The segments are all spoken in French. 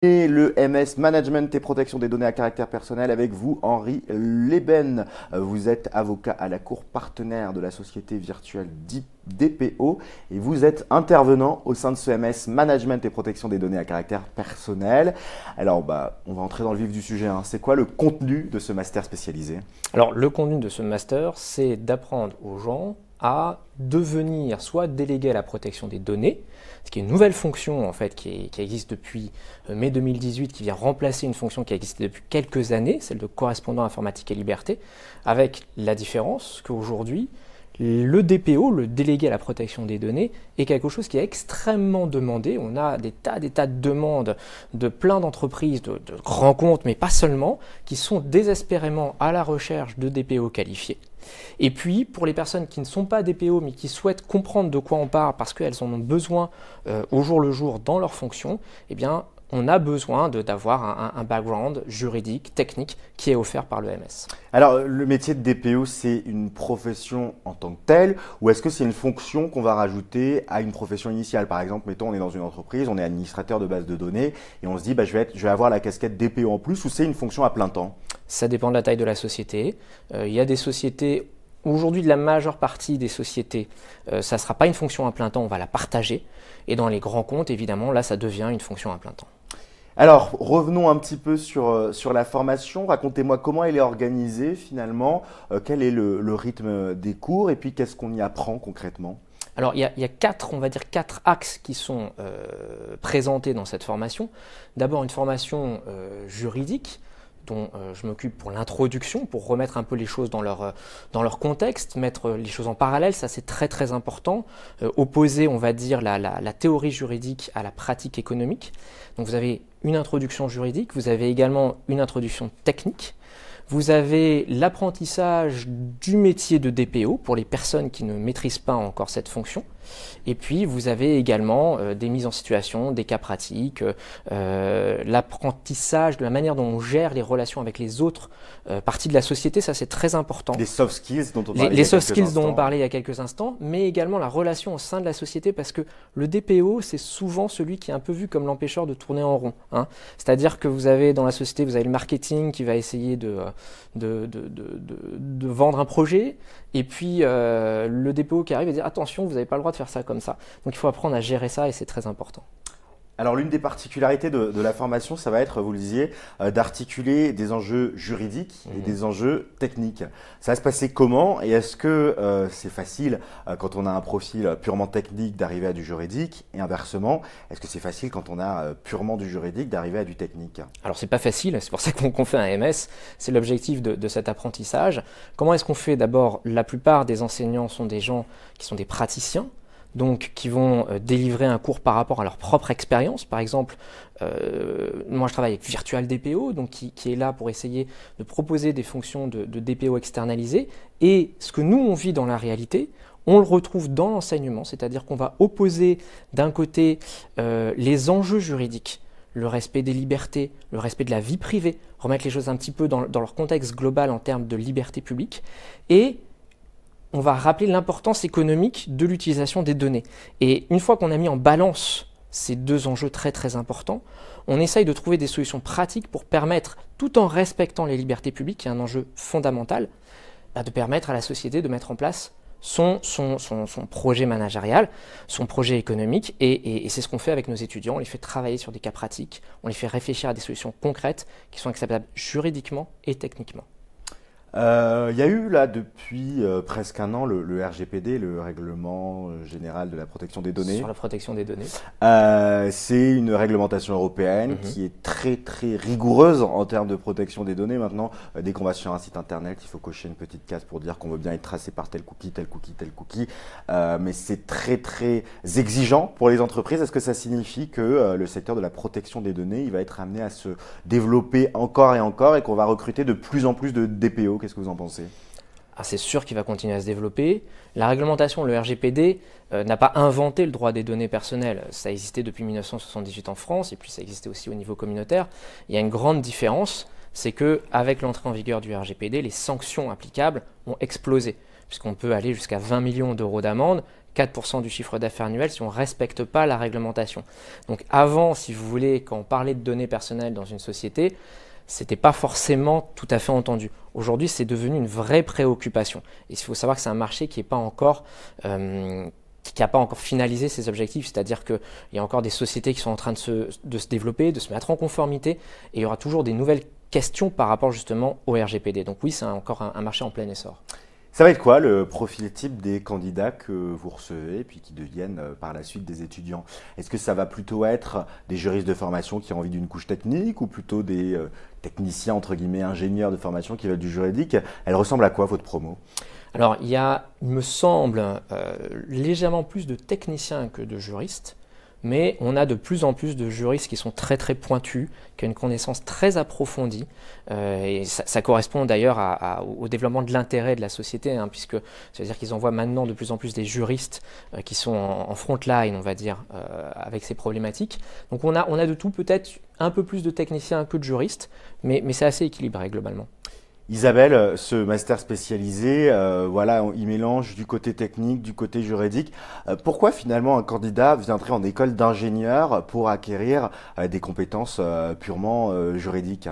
Et le MS Management et Protection des données à caractère personnel avec vous, Henri Leben. Vous êtes avocat à la Cour, partenaire de la société virtuelle DPO et vous êtes intervenant au sein de ce MS Management et Protection des données à caractère personnel. Alors, on va entrer dans le vif du sujet. C'est quoi le contenu de ce master spécialisé? Alors, le contenu de ce master, c'est d'apprendre aux gens à devenir soit délégué à la protection des données, ce qui est une nouvelle fonction en fait qui existe depuis mai 2018, qui vient remplacer une fonction qui existait depuis quelques années, celle de correspondant informatique et liberté, avec la différence qu'aujourd'hui, le DPO, le délégué à la protection des données, est quelque chose qui est extrêmement demandé. On a des tas de demandes de plein d'entreprises, de grands comptes, mais pas seulement, qui sont désespérément à la recherche de DPO qualifiés. Et puis, pour les personnes qui ne sont pas DPO, mais qui souhaitent comprendre de quoi on parle parce qu'elles en ont besoin au jour le jour dans leurs fonctions, eh bien, on a besoin d'avoir un background juridique, technique, qui est offert par le MS. Alors, le métier de DPO, c'est une profession en tant que telle, ou est-ce que c'est une fonction qu'on va rajouter à une profession initiale? Par exemple, mettons, on est dans une entreprise, on est administrateur de base de données, et on se dit, je vais avoir la casquette DPO en plus, ou c'est une fonction à plein temps? Ça dépend de la taille de la société. Il y a des sociétés, aujourd'hui, la majeure partie des sociétés, ça ne sera pas une fonction à plein temps, on va la partager. Et dans les grands comptes, évidemment, là, ça devient une fonction à plein temps. Alors, revenons un petit peu sur la formation. Racontez-moi comment elle est organisée finalement, quel est le rythme des cours et puis qu'est-ce qu'on y apprend concrètement? Alors, il y a quatre axes qui sont présentés dans cette formation. D'abord, une formation juridique, dont je m'occupe pour l'introduction, pour remettre un peu les choses dans leur contexte, mettre les choses en parallèle, ça c'est très important, opposer on va dire la théorie juridique à la pratique économique. Donc vous avez une introduction juridique, vous avez également une introduction technique, vous avez l'apprentissage du métier de DPO pour les personnes qui ne maîtrisent pas encore cette fonction. Et puis, vous avez également des mises en situation, des cas pratiques, l'apprentissage de la manière dont on gère les relations avec les autres parties de la société, ça c'est très important. Les soft skills dont on parlait les soft skills dont on parlait il y a quelques instants, mais également la relation au sein de la société, parce que le DPO, c'est souvent celui qui est un peu vu comme l'empêcheur de tourner en rond. C'est-à-dire que vous avez dans la société, vous avez le marketing qui va essayer de vendre un projet, et puis le DPO qui arrive et dit attention, vous n'avez pas le droit de faire ça comme ça. Donc il faut apprendre à gérer ça et c'est très important. Alors l'une des particularités de la formation, ça va être, vous le disiez, d'articuler des enjeux juridiques et des enjeux techniques. Ça va se passer comment et est-ce que c'est facile quand on a un profil purement technique d'arriver à du juridique et inversement, est-ce que c'est facile quand on a purement du juridique d'arriver à du technique? Alors c'est pas facile, c'est pour ça qu'on fait un MS, c'est l'objectif de cet apprentissage. Comment est-ce qu'on fait? D'abord, la plupart des enseignants sont des gens qui sont des praticiens, donc qui vont délivrer un cours par rapport à leur propre expérience. Par exemple, moi je travaille avec Virtual DPO, donc qui est là pour essayer de proposer des fonctions de DPO externalisées. Et ce que nous on vit dans la réalité, on le retrouve dans l'enseignement, c'est-à-dire qu'on va opposer d'un côté les enjeux juridiques, le respect des libertés, le respect de la vie privée, remettre les choses un petit peu dans leur contexte global en termes de liberté publique, et on va rappeler l'importance économique de l'utilisation des données. Et une fois qu'on a mis en balance ces deux enjeux très importants, on essaye de trouver des solutions pratiques pour permettre, tout en respectant les libertés publiques, qui est un enjeu fondamental, de permettre à la société de mettre en place son projet managérial, son projet économique, et c'est ce qu'on fait avec nos étudiants. On les fait travailler sur des cas pratiques, on les fait réfléchir à des solutions concrètes qui sont acceptables juridiquement et techniquement. Il y a eu là depuis presque un an le RGPD, le Règlement général de la protection des données. Sur la protection des données. C'est une réglementation européenne qui est très rigoureuse en termes de protection des données. Maintenant, dès qu'on va sur un site internet, il faut cocher une petite case pour dire qu'on veut bien être tracé par tel cookie, tel cookie, tel cookie. Mais c'est très exigeant pour les entreprises. Est-ce que ça signifie que le secteur de la protection des données, il va être amené à se développer encore et qu'on va recruter de plus en plus de DPO? Qu'est-ce que vous en pensez? C'est sûr qu'il va continuer à se développer. La réglementation, le RGPD, n'a pas inventé le droit des données personnelles. Ça existait depuis 1978 en France et puis ça existait aussi au niveau communautaire. Il y a une grande différence, c'est qu'avec l'entrée en vigueur du RGPD, les sanctions applicables ont explosé. puisqu'on peut aller jusqu'à 20 millions d'euros d'amende, 4% du chiffre d'affaires annuel si on ne respecte pas la réglementation. Donc avant, si vous voulez, quand on parlait de données personnelles dans une société, ce n'était pas forcément tout à fait entendu. Aujourd'hui, c'est devenu une vraie préoccupation. Et il faut savoir que c'est un marché qui n'est pas encore... qui n'a pas encore finalisé ses objectifs, c'est-à-dire qu'il y a encore des sociétés qui sont en train de se développer, de se mettre en conformité, et il y aura toujours des nouvelles questions par rapport justement au RGPD. Donc oui, c'est encore un marché en plein essor. Ça va être quoi le profil type des candidats que vous recevez et puis qui deviennent par la suite des étudiants? Est-ce que ça va plutôt être des juristes de formation qui ont envie d'une couche technique ou plutôt des techniciens, entre guillemets, ingénieurs de formation qui veulent du juridique? Elle ressemble à quoi votre promo? Alors, il me semble, légèrement plus de techniciens que de juristes, mais on a de plus en plus de juristes qui sont très très pointus, qui ont une connaissance très approfondie, et ça correspond d'ailleurs au développement de l'intérêt de la société, hein, puisque ça veut dire qu'ils envoient maintenant de plus en plus des juristes qui sont en front line, on va dire, avec ces problématiques. Donc on a de tout, peut-être un peu plus de techniciens que de juristes, mais c'est assez équilibré globalement. Isabelle, ce master spécialisé, voilà, il mélange du côté technique, du côté juridique. Pourquoi finalement un candidat viendrait en école d'ingénieur pour acquérir des compétences purement juridiques?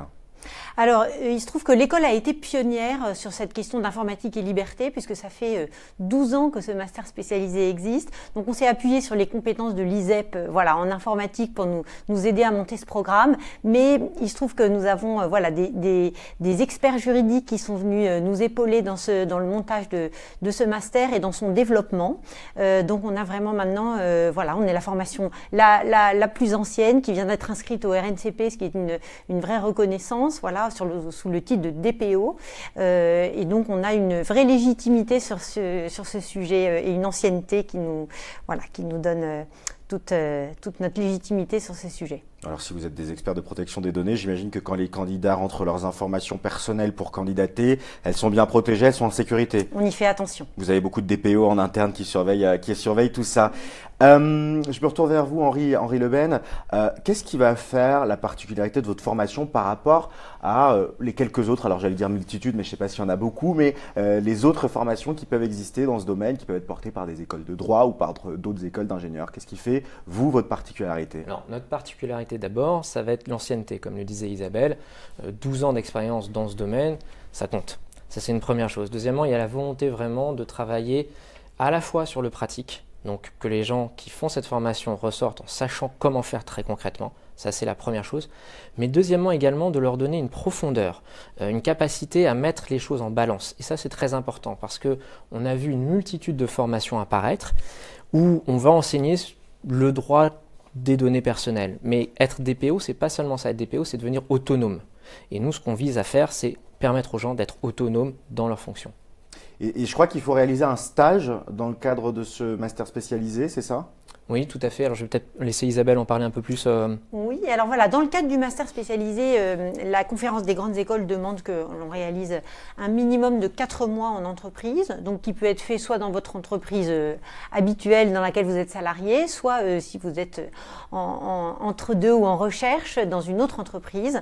Alors, il se trouve que l'école a été pionnière sur cette question d'informatique et liberté, puisque ça fait 12 ans que ce master spécialisé existe. Donc, on s'est appuyé sur les compétences de l'ISEP voilà, en informatique pour nous aider à monter ce programme. Mais il se trouve que nous avons voilà, des experts juridiques qui sont venus nous épauler dans le montage de ce master et dans son développement. Donc, on a vraiment maintenant, voilà, on est la formation la plus ancienne qui vient d'être inscrite au RNCP, ce qui est une vraie reconnaissance. Voilà, sous le titre de DPO, et donc on a une vraie légitimité sur ce sujet et une ancienneté qui nous donne toute notre légitimité sur ces sujets. Alors si vous êtes des experts de protection des données, j'imagine que quand les candidats rentrent leurs informations personnelles pour candidater, elles sont bien protégées, elles sont en sécurité. On y fait attention. Vous avez beaucoup de DPO en interne qui surveillent tout ça. Je me retourne vers vous, Henri Leben. Qu'est-ce qui va faire la particularité de votre formation par rapport à les quelques autres, alors j'allais dire multitude, mais je ne sais pas s'il y en a beaucoup, mais les autres formations qui peuvent exister dans ce domaine, qui peuvent être portées par des écoles de droit ou par d'autres écoles d'ingénieurs? Qu'est-ce qui fait, vous, votre particularité? Alors, notre particularité d'abord, ça va être l'ancienneté, comme le disait Isabelle. 12 ans d'expérience dans ce domaine, ça compte. Ça, c'est une première chose. Deuxièmement, il y a la volonté vraiment de travailler à la fois sur le pratique, donc que les gens qui font cette formation ressortent en sachant comment faire très concrètement. Ça, c'est la première chose. Mais deuxièmement, également, de leur donner une profondeur, une capacité à mettre les choses en balance. Et ça, c'est très important parce qu'on a vu une multitude de formations apparaître où on va enseigner le droit des données personnelles. Mais être DPO, c'est pas seulement ça. Être DPO, c'est devenir autonome. Et nous, ce qu'on vise à faire, c'est permettre aux gens d'être autonomes dans leurs fonctions. Et je crois qu'il faut réaliser un stage dans le cadre de ce master spécialisé, c'est ça? Oui, tout à fait. Alors, je vais peut-être laisser Isabelle en parler un peu plus. Oui, alors voilà, dans le cadre du master spécialisé, la conférence des grandes écoles demande que l'on réalise un minimum de 4 mois en entreprise, donc qui peut être fait soit dans votre entreprise habituelle dans laquelle vous êtes salarié, soit si vous êtes entre deux ou en recherche dans une autre entreprise.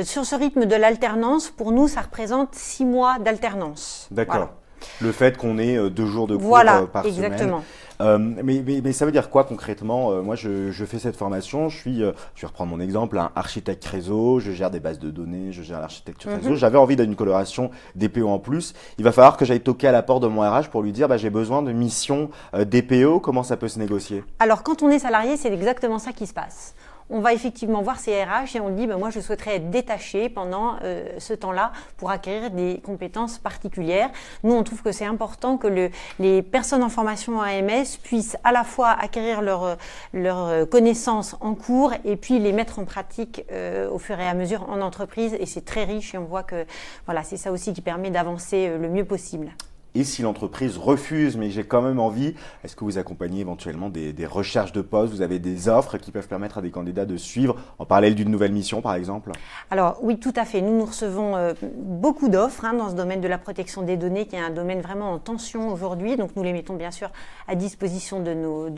Sur ce rythme de l'alternance, pour nous, ça représente 6 mois d'alternance. D'accord. Voilà. Le fait qu'on ait 2 jours de cours par exactement. semaine. Mais ça veut dire quoi concrètement? Moi, je fais cette formation, je vais reprendre mon exemple, un architecte réseau, je gère des bases de données, je gère l'architecture réseau. J'avais envie d'une coloration DPO en plus. Il va falloir que j'aille toquer à la porte de mon RH pour lui dire j'ai besoin de mission DPO. Comment ça peut se négocier? Alors, quand on est salarié, c'est exactement ça qui se passe. On va effectivement voir ces RH et on dit moi je souhaiterais être détaché pendant ce temps-là pour acquérir des compétences particulières. Nous on trouve que c'est important que les personnes en formation AMS puissent à la fois acquérir leurs connaissances en cours et puis les mettre en pratique au fur et à mesure en entreprise, et c'est très riche et on voit que voilà, c'est ça aussi qui permet d'avancer le mieux possible. Et si l'entreprise refuse, mais j'ai quand même envie, est-ce que vous accompagnez éventuellement des recherches de postes? Vous avez des offres qui peuvent permettre à des candidats de suivre en parallèle d'une nouvelle mission, par exemple? Alors oui, tout à fait. Nous recevons beaucoup d'offres dans ce domaine de la protection des données, qui est un domaine vraiment en tension aujourd'hui. Donc nous les mettons bien sûr à disposition de nos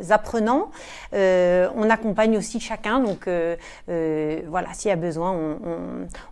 apprenants. On accompagne aussi chacun. Donc voilà, s'il y a besoin,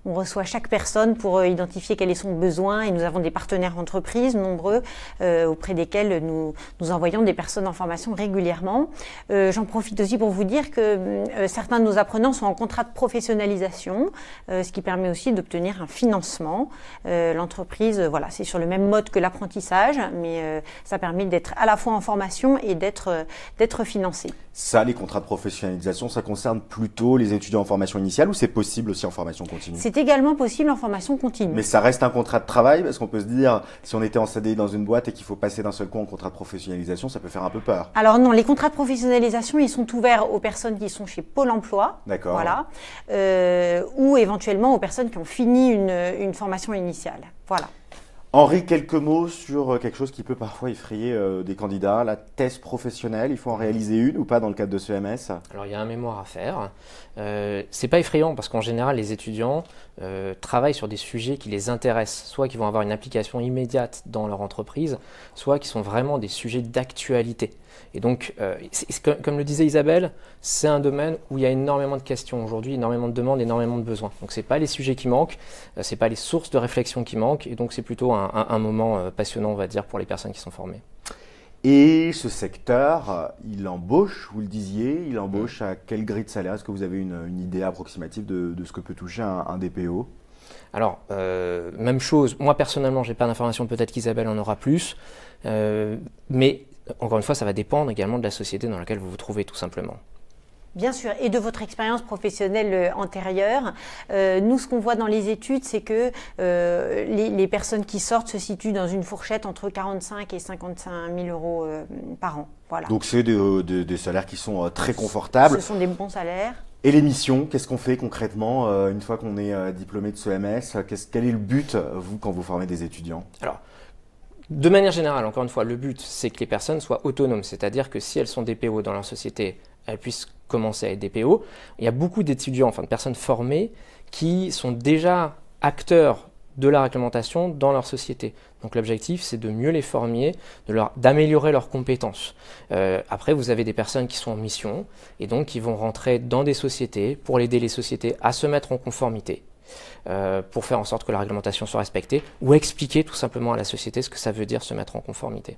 on reçoit chaque personne pour identifier quel est son besoin. Et nous avons des partenaires entreprises d'entreprises nombreux auprès desquels nous envoyons des personnes en formation régulièrement. J'en profite aussi pour vous dire que certains de nos apprenants sont en contrat de professionnalisation, ce qui permet aussi d'obtenir un financement. L'entreprise, voilà, c'est sur le même mode que l'apprentissage, mais ça permet d'être à la fois en formation et d'être financé. Ça, les contrats de professionnalisation, ça concerne plutôt les étudiants en formation initiale ou c'est possible aussi en formation continue? C'est également possible en formation continue. Mais ça reste un contrat de travail parce qu'on peut se dire, si on était en CDI dans une boîte et qu'il faut passer d'un seul coup en contrat de professionnalisation, ça peut faire un peu peur. Alors non, les contrats de professionnalisation, ils sont ouverts aux personnes qui sont chez Pôle emploi, voilà, ou éventuellement aux personnes qui ont fini une formation initiale. Voilà. Henri, quelques mots sur quelque chose qui peut parfois effrayer des candidats, la thèse professionnelle. Il faut en réaliser une ou pas dans le cadre de ce MS? Alors il y a un mémoire à faire. C'est pas effrayant parce qu'en général les étudiants travaillent sur des sujets qui les intéressent, soit qui vont avoir une application immédiate dans leur entreprise, soit qui sont vraiment des sujets d'actualité. Et donc, comme le disait Isabelle, c'est un domaine où il y a énormément de questions aujourd'hui, énormément de demandes, énormément de besoins. Donc, ce n'est pas les sujets qui manquent, ce n'est pas les sources de réflexion qui manquent, et donc c'est plutôt un moment passionnant, on va dire, pour les personnes qui sont formées. Et ce secteur, il embauche, vous le disiez, il embauche à quelle grille de salaire? Est-ce que vous avez une idée approximative de ce que peut toucher un DPO? Alors, même chose, moi personnellement, je n'ai pas d'informations, peut-être qu'Isabelle en aura plus, mais encore une fois, ça va dépendre également de la société dans laquelle vous vous trouvez, tout simplement. Bien sûr, et de votre expérience professionnelle antérieure. Nous, ce qu'on voit dans les études, c'est que les personnes qui sortent se situent dans une fourchette entre 45 et 55 000 euros par an. Voilà. Donc, c'est des salaires qui sont très confortables. Ce sont des bons salaires. Et les missions, qu'est-ce qu'on fait concrètement une fois qu'on est diplômé de ce MS? Quel est le but, vous, quand vous formez des étudiants? Alors, de manière générale, encore une fois, le but, c'est que les personnes soient autonomes. C'est-à-dire que si elles sont DPO dans leur société, elles puissent commencer à être DPO. Il y a beaucoup d'étudiants, enfin de personnes formées, qui sont déjà acteurs de la réglementation dans leur société. Donc l'objectif, c'est de mieux les former, d'améliorer leurs compétences. Après, vous avez des personnes qui sont en mission et donc qui vont rentrer dans des sociétés pour aider les sociétés à se mettre en conformité, pour faire en sorte que la réglementation soit respectée ou expliquer tout simplement à la société ce que ça veut dire se mettre en conformité.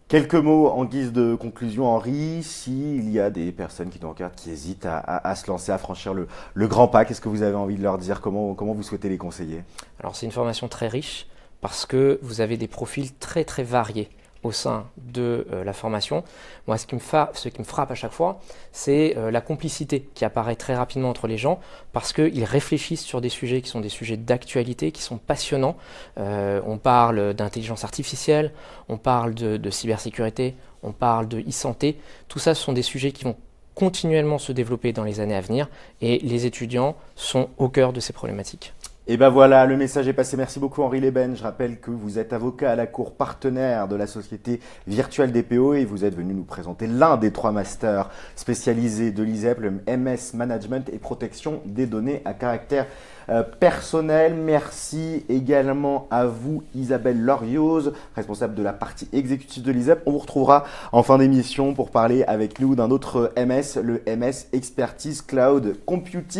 Quelques mots en guise de conclusion, Henri. S'il y a des personnes qui hésitent à se lancer, à franchir le grand pas, qu'est-ce que vous avez envie de leur dire? Comment vous souhaitez les conseiller? Alors c'est une formation très riche parce que vous avez des profils très très variés au sein de la formation. Moi, ce qui me frappe à chaque fois, c'est la complicité qui apparaît très rapidement entre les gens parce qu'ils réfléchissent sur des sujets qui sont des sujets d'actualité, qui sont passionnants. On parle d'intelligence artificielle, on parle de cybersécurité, on parle de e-santé. Tout ça, ce sont des sujets qui vont continuellement se développer dans les années à venir et les étudiants sont au cœur de ces problématiques. Et ben voilà, le message est passé. Merci beaucoup Henri Leben. Je rappelle que vous êtes avocat à la Cour, partenaire de la société virtuelle DPO et vous êtes venu nous présenter l'un des 3 masters spécialisés de l'ISEP, le MS Management et Protection des données à caractère personnel. Merci également à vous Isabelle Lorioz, responsable de la partie exécutive de l'ISEP. On vous retrouvera en fin d'émission pour parler avec nous d'un autre MS, le MS Expertise Cloud Computing.